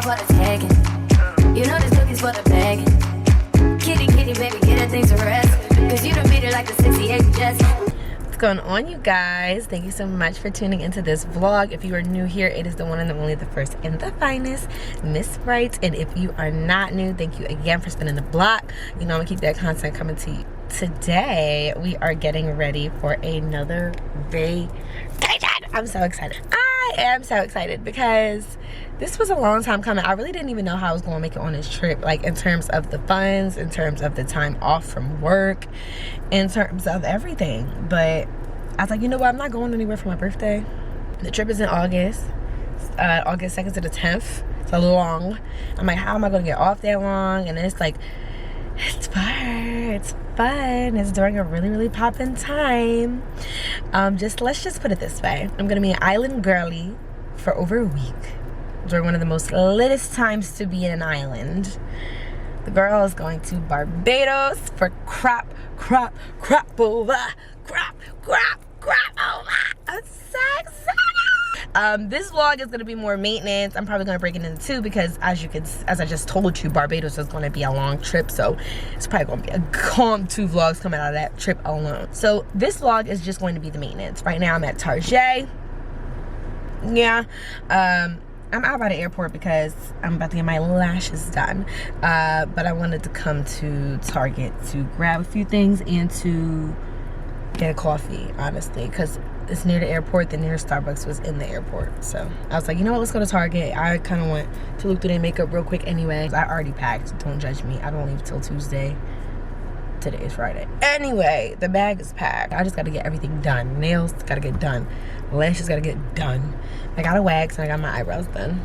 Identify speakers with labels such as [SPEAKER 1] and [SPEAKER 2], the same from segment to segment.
[SPEAKER 1] for the taking. You know this cookie's for the begging. Kitty, kitty, baby, get her things to rest. Cause you done beat it like the 68 Jets.
[SPEAKER 2] What's going on, you guys? Thank you so much for tuning into this vlog. If you are new here, it is the one and the only, the first and the finest, Miss Wright. And if you are not new, thank you again for spinning the block. You know I'm gonna keep that content coming to you. Today, we are getting ready for another vacation. I'm so excited. I am so excited because this was a long time coming. I really didn't even know how I was going to make it on this trip, like in terms of the funds, in terms of the time off from work, in terms of everything. But I was like, you know what? I'm not going anywhere for my birthday. The trip is in August, August 2nd to the 10th. It's a little long. I'm like, how am I going to get off that long? And then it's like, it's fun. It's fun. It's during a really, really poppin' time. Let's just put it this way. I'm gonna be an island girly for over a week during one of the most litest times to be in an island. The girl is going to Barbados for crap over. I'm so excited. This vlog is going to be more maintenance. I'm probably going to break it into two because as I just told you, Barbados is going to be a long trip, so it's probably going to be a calm 2 vlogs coming out of that trip alone. So this vlog is just going to be the maintenance. Right now I'm at Target. Yeah, I'm out by the airport because I'm about to get my lashes done, but I wanted to come to Target to grab a few things and to get a coffee, honestly, because it's near the airport. The nearest Starbucks was in the airport, so I was like, you know what, let's go to Target. I kind of want to look through their makeup real quick anyway. I already packed, don't judge me. I don't leave till Tuesday. Today is Friday. Anyway, the bag is packed. I just got to get everything done. Nails got to get done. Lashes got to get done. I got a wax and I got my eyebrows done,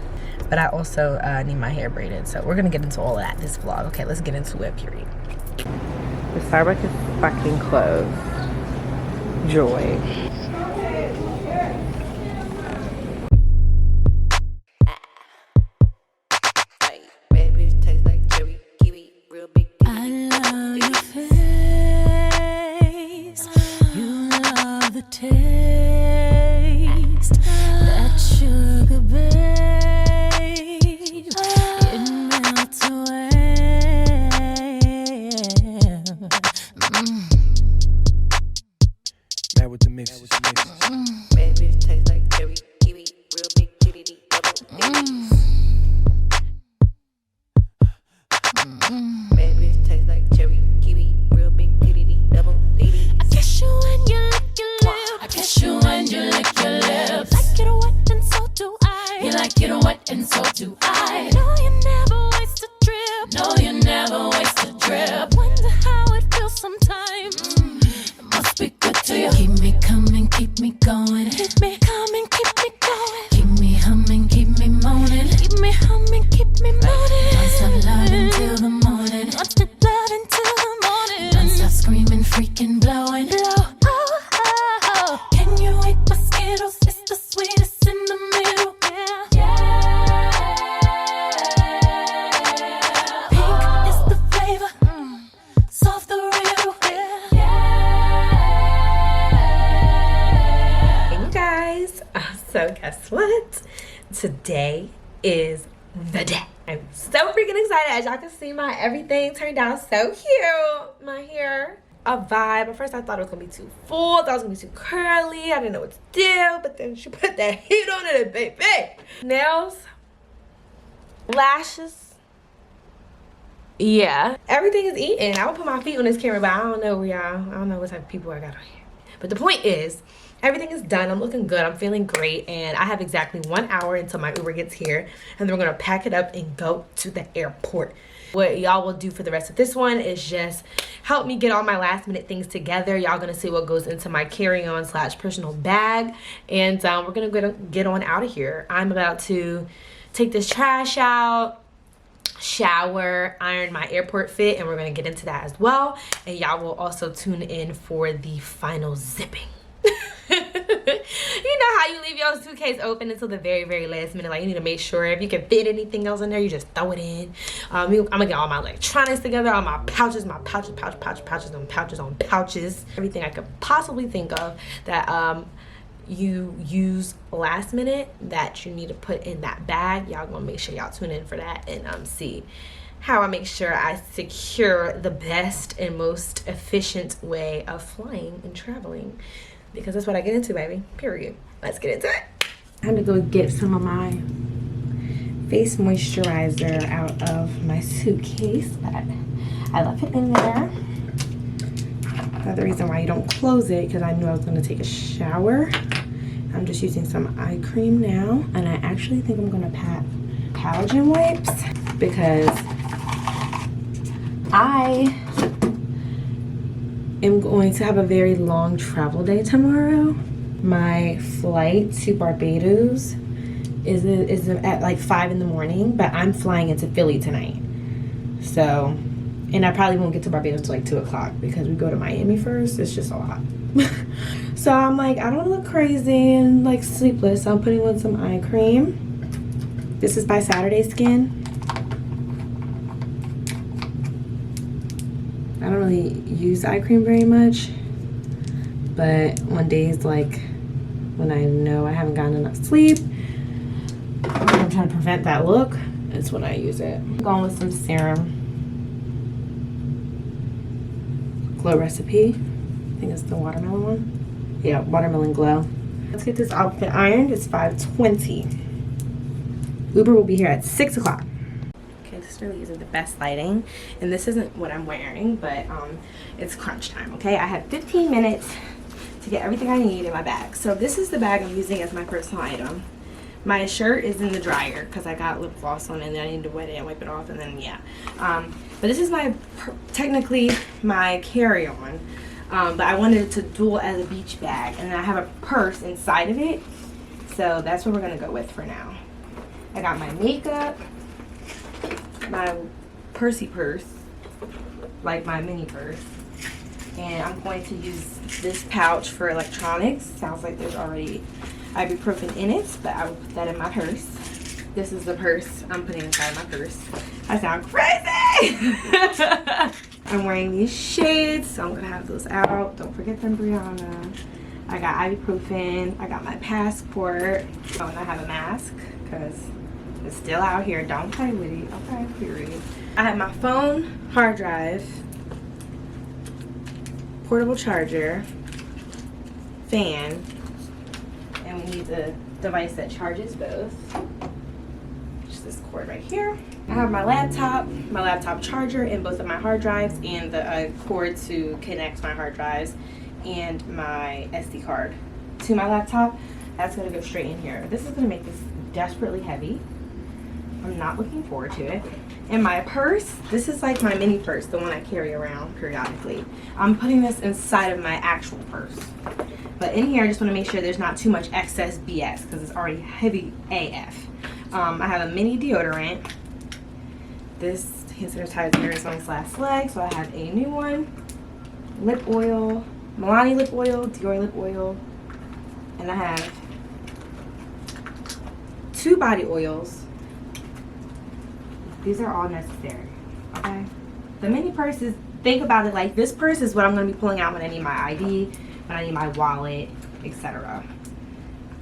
[SPEAKER 2] but I also need my hair braided, so we're gonna get into all of that this vlog. Okay, let's get into it, period. The Starbucks is fucking closed. Joy. So guess what? Today is the day. I'm so freaking excited. As y'all can see, my everything turned out so cute. My hair, a vibe. At first I thought it was gonna be too full. I thought it was gonna be too curly. I didn't know what to do, but then she put that heat on it, baby. Nails, lashes. Yeah, everything is eaten. I would put my feet on this camera, but I don't know where y'all. I don't know what type of people I got on here. But the point is, everything is done. I'm looking good. I'm feeling great. And I have exactly 1 hour until my Uber gets here. And then we're going to pack it up and go to the airport. What y'all will do for the rest of this one is just help me get all my last minute things together. Y'all going to see what goes into my carry-on / personal bag. And we're going to get on out of here. I'm about to take this trash out, shower, iron my airport fit, and we're going to get into that as well. And y'all will also tune in for the final zipping. You know how you leave your suitcase open until the very, very last minute. Like, you need to make sure if you can fit anything else in there, you just throw it in. I'm gonna get all my electronics together, all my pouches on pouches, everything I could possibly think of that you use last minute that you need to put in that bag. Y'all gonna make sure y'all tune in for that and see how I make sure I secure the best and most efficient way of flying and traveling, because that's what I get into, baby, period. Let's get into it. I had to go get some of my face moisturizer out of my suitcase, but I left it in there. Another reason why you don't close it, because I knew I was going to take a shower. I'm just using some eye cream now, and I actually think I'm going to pat collagen wipes, because I am going to have a very long travel day tomorrow. My flight to Barbados is at like 5 in the morning, but I'm flying into Philly tonight. So, and I probably won't get to Barbados till like 2 o'clock because we go to Miami first. It's just a lot. So I'm like, I don't look crazy and like sleepless. So I'm putting on some eye cream. This is by Saturday Skin. I don't really use eye cream very much, but on days like when I know I haven't gotten enough sleep, I'm trying to prevent that look, it's when I use it. I'm going with some serum. Glow Recipe. I think it's the watermelon one. Yeah, Watermelon Glow. Let's get this outfit ironed. It's 5:20. Uber will be here at 6 o'clock. Okay, this really isn't the best lighting, and this isn't what I'm wearing, but it's crunch time, okay? I have 15 minutes to get everything I need in my bag. So this is the bag I'm using as my personal item. My shirt is in the dryer because I got lip gloss on it and then I need to wet it and wipe it off, and then yeah. But this is technically my carry-on, but I wanted it to dual as a beach bag, and then I have a purse inside of it, so that's what we're gonna go with for now. I got my makeup, my pursy purse, like my mini purse, and I'm going to use this pouch for electronics. Sounds like there's already ibuprofen in it, but I will put that in my purse. This is the purse I'm putting inside my purse. I sound crazy! I'm wearing these shades, so I'm gonna have those out. Don't forget them, Brianna. I got ibuprofen, I got my passport, oh, and I have a mask, because it's still out here. Don't play with it, okay, period. I have my phone, hard drive, portable charger, fan, and we need the device that charges both. Just this cord right here. I have my laptop charger, and both of my hard drives, and the cord to connect my hard drives and my SD card to my laptop. That's gonna go straight in here. This is gonna make this desperately heavy. I'm not looking forward to it. And my purse, this is like my mini purse, the one I carry around periodically. I'm putting this inside of my actual purse. But in here, I just want to make sure there's not too much excess BS, because it's already heavy AF. I have a mini deodorant. This hand sanitizer is on its last leg, so I have a new one. Lip oil, Milani lip oil, Dior lip oil. And I have 2 body oils. These are all necessary, okay? The mini purse is, think about it like this purse is what I'm gonna be pulling out when I need my ID, when I need my wallet, etc.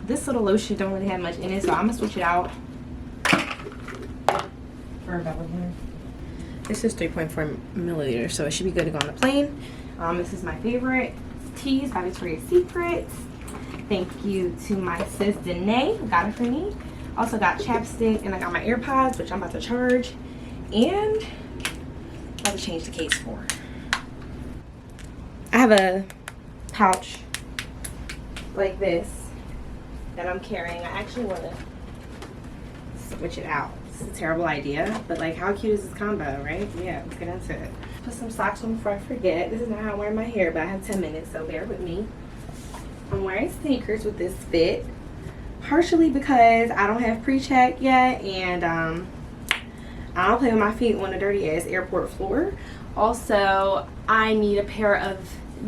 [SPEAKER 2] This little lotion don't really have much in it, so I'm gonna switch it out for a bottle here. This is 3.4 milliliters, so it should be good to go on the plane. This is my favorite teas by Victoria's Secret. Thank you to my sis Danae, who got it for me. Also got chapstick, and I got my AirPods, which I'm about to charge, and I'm about to change the case for. I have a pouch like this that I'm carrying. I actually want to switch it out. It's a terrible idea, but like, how cute is this combo, right? Yeah, let's get into it. Put some socks on before I forget. This is not how I wear my hair, but I have 10 minutes, so bear with me. I'm wearing sneakers with this fit, partially because I don't have pre-check yet, and I don't play with my feet on a dirty ass airport floor. Also, I need a pair of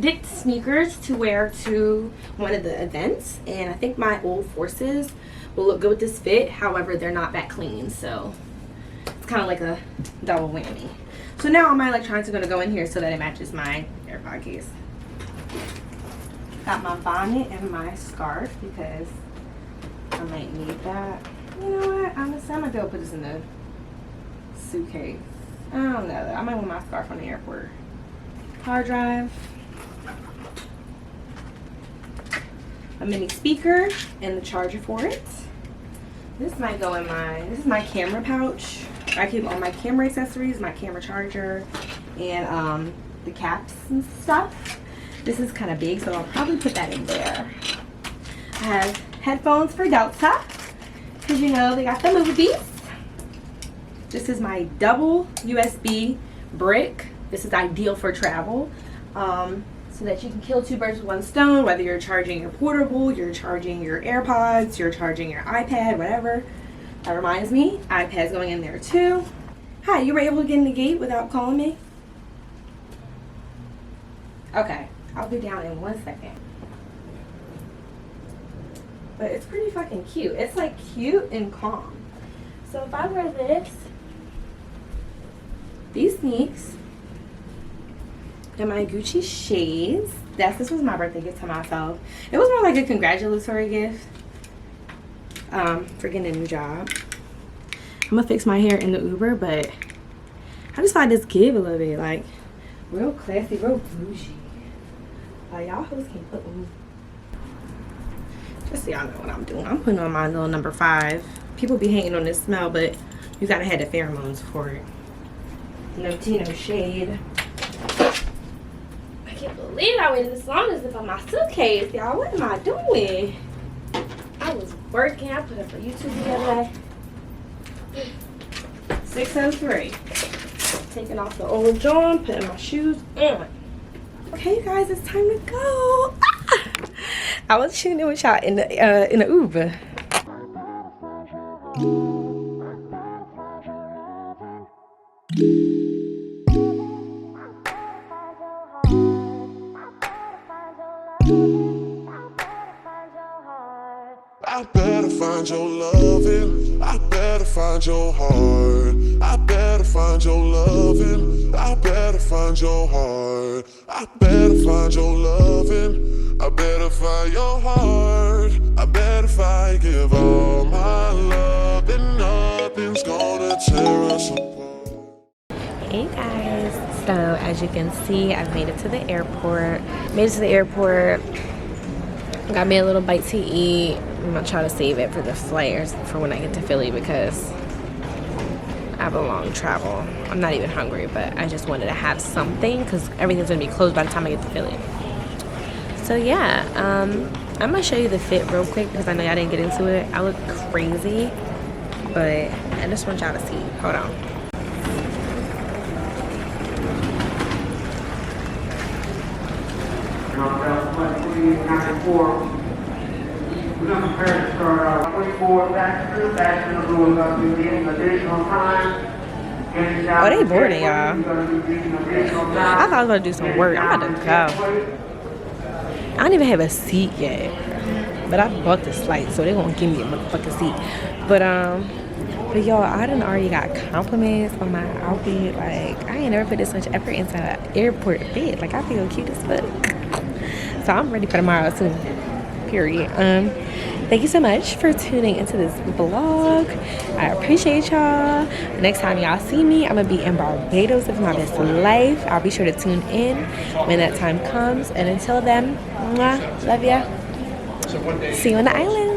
[SPEAKER 2] dicked sneakers to wear to one of the events, and I think my Old Forces will look good with this fit. However, they're not that clean, so it's kind of like a double whammy. So now all my electronics are going to go in here so that it matches my AirPod case. Got my bonnet and my scarf because I might need that. You know what? Honestly, I might be able to put this in the suitcase. I don't know. I might want my scarf on the airport. Hard drive. A mini speaker and the charger for it. This might go in this is my camera pouch. I keep all my camera accessories, my camera charger, and the caps and stuff. This is kind of big, so I'll probably put that in there. I have headphones for Delta, because you know they got the movies. This is my double USB brick. This is ideal for travel, so that you can kill two birds with one stone, whether you're charging your portable, you're charging your AirPods, you're charging your iPad, whatever. That reminds me, iPad's going in there too. Hi, you were able to get in the gate without calling me? Okay, I'll be down in 1 second. But it's pretty fucking cute. It's like cute and calm. So if I wear these sneaks, and my Gucci shades, this was my birthday gift to myself. It was more like a congratulatory gift for getting a new job. I'm gonna fix my hair in the Uber, but I just thought this give a little bit like real classy, real bougie. Y'all hoes can put me. Just so y'all know what I'm doing. I'm putting on my little number 5. People be hating on this smell, but you gotta have the pheromones for it. No tea, no shade. I can't believe I waited this long to zip on my suitcase, y'all. What am I doing? I was working. I put up a YouTube the other day. 6:03. Taking off the old John, putting my shoes on. Okay, guys, it's time to go. I was shooting it with y'all in the Uber.
[SPEAKER 3] I better find your loving. I better find your heart. I better find your loving. I better find your heart. I better find your loving. I better find your heart. I bet if I give all my love, then nothing's gonna tear us apart.
[SPEAKER 2] Hey guys, so as you can see, I've made it to the airport. Got me a little bite to eat. I'm gonna try to save it for the flight for when I get to Philly because I have a long travel. I'm not even hungry, but I just wanted to have something because everything's gonna be closed by the time I get to Philly. So yeah, I'm gonna show you the fit real quick because I know y'all didn't get into it. I look crazy, but I just want y'all to see. Hold on.
[SPEAKER 4] We're going to prepare to start our 24 passengers. Passengers will be getting additional time.
[SPEAKER 2] Oh, they boarding, y'all. I thought I was going to do some work. I'm about to go. I don't even have a seat yet. But I bought this flight, so they're going to give me a motherfucking seat. But y'all, I done already got compliments on my outfit. Like, I ain't never put this much effort into an airport fit. Like, I feel cute as fuck. So I'm ready for tomorrow too. Period. Thank you so much for tuning into this vlog. I appreciate y'all. The next time y'all see me, I'm gonna be in Barbados living my best life. I'll be sure to tune in when that time comes. And until then, mwah, love ya. See you on the island.